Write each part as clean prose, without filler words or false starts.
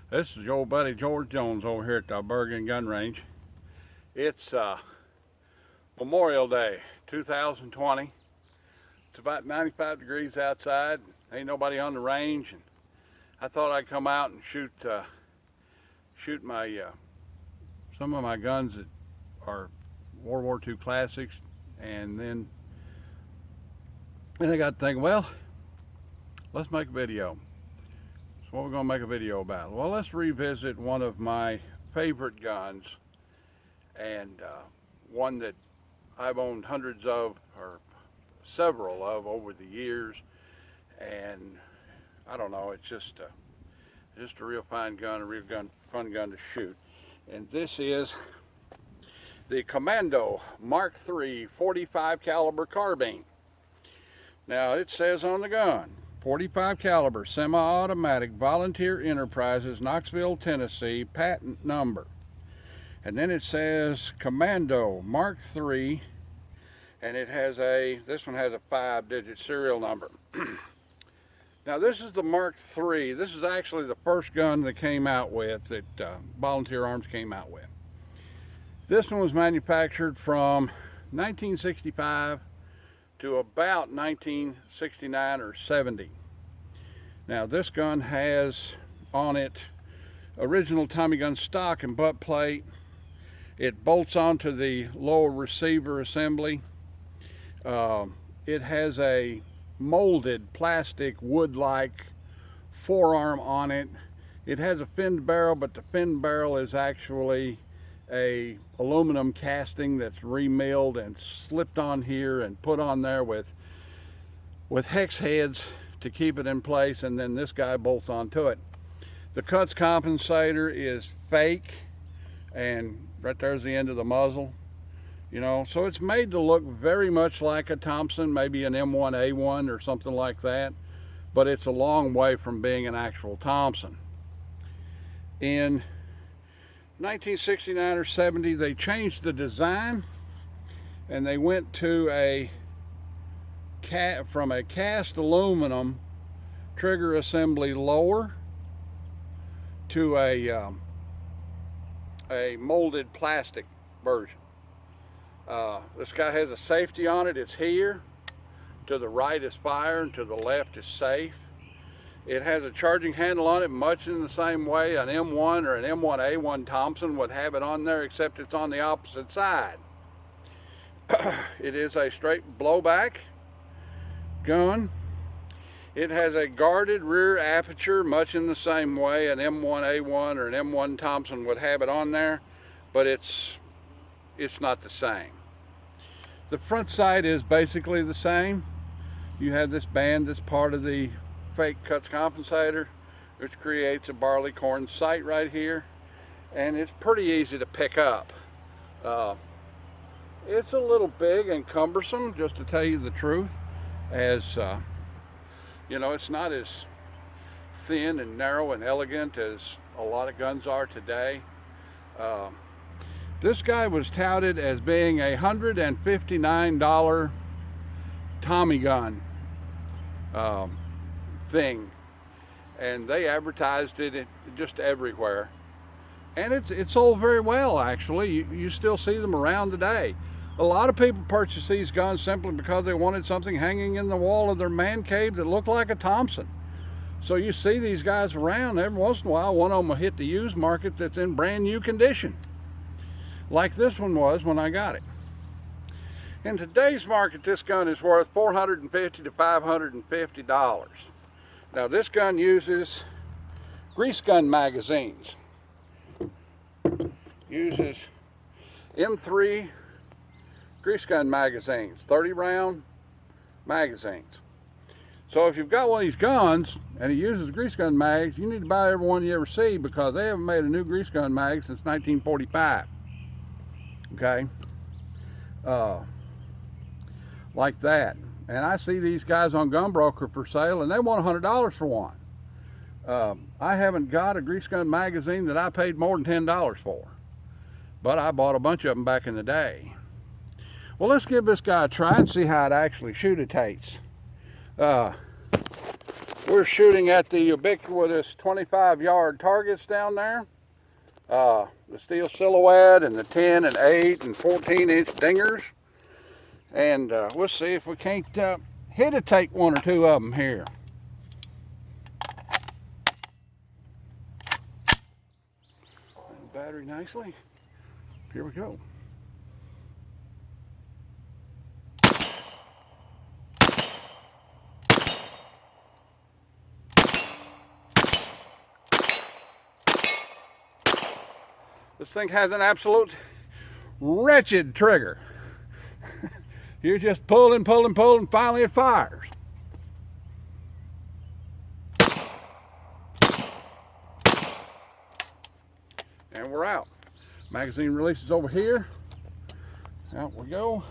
This is your old buddy George Jones over here at the Bergen Gun Range. It's Memorial Day 2020. It's about 95 degrees outside. Ain't nobody on the range, and I thought I'd come out and shoot my some of my guns that are World War II classics, and then I got to think, well, let's make a video. So what we're going to make a video about? Well, let's revisit one of my favorite guns, and one that I've owned hundreds of, or several of, over the years, and I don't know, it's just a real fine gun, fun gun to shoot. And this is the Comando MK3 45 caliber carbine. Now it says on the gun, 45 caliber semi-automatic, Volunteer Enterprises, Knoxville, Tennessee, patent number. And then it says Comando MK3, and this one has a 5-digit serial number. Now this is the MK3. This is actually the first gun that came out with, that Volunteer Arms came out with. This one was manufactured from 1965 to about 1969 or 70. Now this gun has on it original Tommy gun stock and butt plate. It bolts onto the lower receiver assembly. It has a molded plastic wood-like forearm on it. It has a finned barrel, but the finned barrel is actually a aluminum casting that's remilled and slipped on here and put on there with hex heads to keep it in place, and then this guy bolts onto it. The cuts compensator is fake, and right there's the end of the muzzle, you know, so it's made to look very much like a Thompson, maybe an M1A1 or something like that, but it's a long way from being an actual Thompson. In 1969 or 70, they changed the design, and they went to from a cast aluminum trigger assembly lower to a molded plastic version. This guy has a safety on it. It's here. To the right is fire, and to the left is safe. It has a charging handle on it, much in the same way an M1 or an M1A1 Thompson would have it on there, except it's on the opposite side. It is a straight blowback gun. It has a guarded rear aperture, much in the same way an M1A1 or an M1 Thompson would have it on there, but it's not the same. The front sight is basically the same. You have this band that's part of the fake cuts compensator, which creates a barleycorn sight right here, and it's pretty easy to pick up. It's a little big and cumbersome, just to tell you the truth, as you know, it's not as thin and narrow and elegant as a lot of guns are today. This guy was touted as being a $159 Tommy gun thing, and they advertised it just everywhere, and it sold very well. Actually, you still see them around today. A lot of people purchase these guns simply because they wanted something hanging in the wall of their man cave that looked like a Thompson. So you see these guys around. Every once in a while, one of them will hit the used market that's in brand new condition, like this one was when I got it. In today's market, this gun is worth $450 to $550. Now this gun uses grease gun magazines. Uses M3 grease gun magazines, 30 round magazines. So if you've got one of these guns and it uses grease gun mags, you need to buy every one you ever see, because they haven't made a new grease gun mag since 1945. Okay, like that. And I see these guys on Gunbroker for sale, and they want $100 for one. I haven't got a grease gun magazine that I paid more than $10 for, but I bought a bunch of them back in the day. Well, let's give this guy a try and see how it actually shootates. We're shooting at the ubiquitous 25-yard targets down there. The steel silhouette and the 10 and 8 and 14-inch dingers. And we'll see if we can't hit a take one or two of them here. Battery nicely. Here we go. This thing has an absolute wretched trigger. You're just pulling, pulling, pulling, finally it fires. And we're out. Magazine releases over here. Out we go.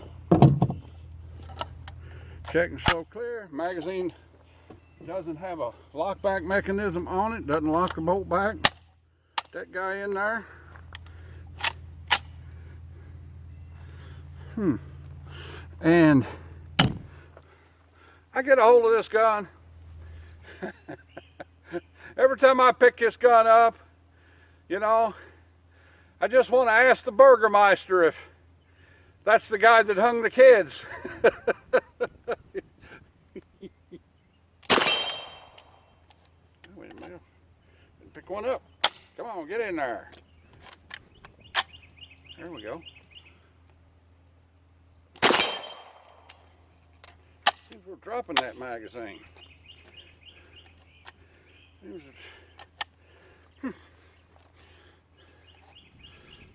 Check and show clear. Magazine doesn't have a lockback mechanism on it. Doesn't lock the bolt back. That guy in there. And I get a hold of this gun. Every time I pick this gun up, you know, I just want to ask the Burgermeister if that's the guy that hung the kids. Wait a minute. Pick one up. Come on, get in there. There we go. Seems we're dropping that magazine.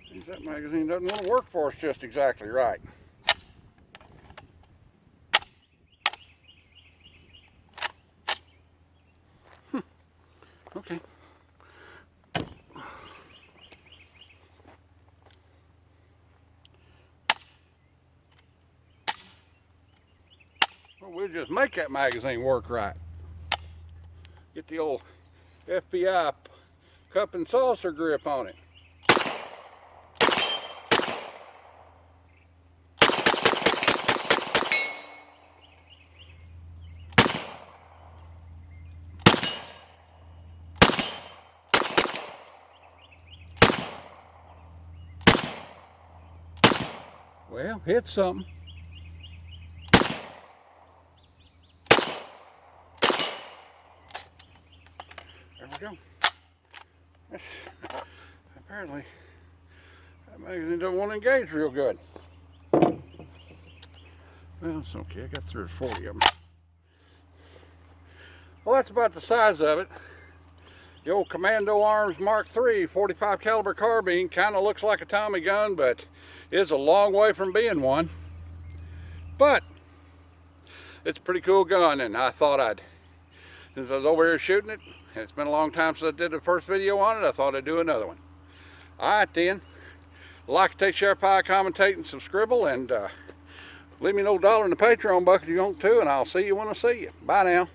Seems that magazine doesn't want to work for us just exactly right. Okay. Well, we'll just make that magazine work right. Get the old FBI cup and saucer grip on it. Well, hit something. There we go. Apparently, that magazine doesn't want to engage real good. Well, it's okay. I got through 40 of them. Well, that's about the size of it. The old Commando Arms Mark III 45 caliber carbine kind of looks like a Tommy gun, but is a long way from being one. But it's a pretty cool gun, and I thought since I was over here shooting it, and it's been a long time since I did the first video on it, I thought I'd do another one. Alright then, like, take, share, pie, commentate, and subscribe, and leave me no dollar in the Patreon bucket if you want to, and I'll see you when I see you. Bye now.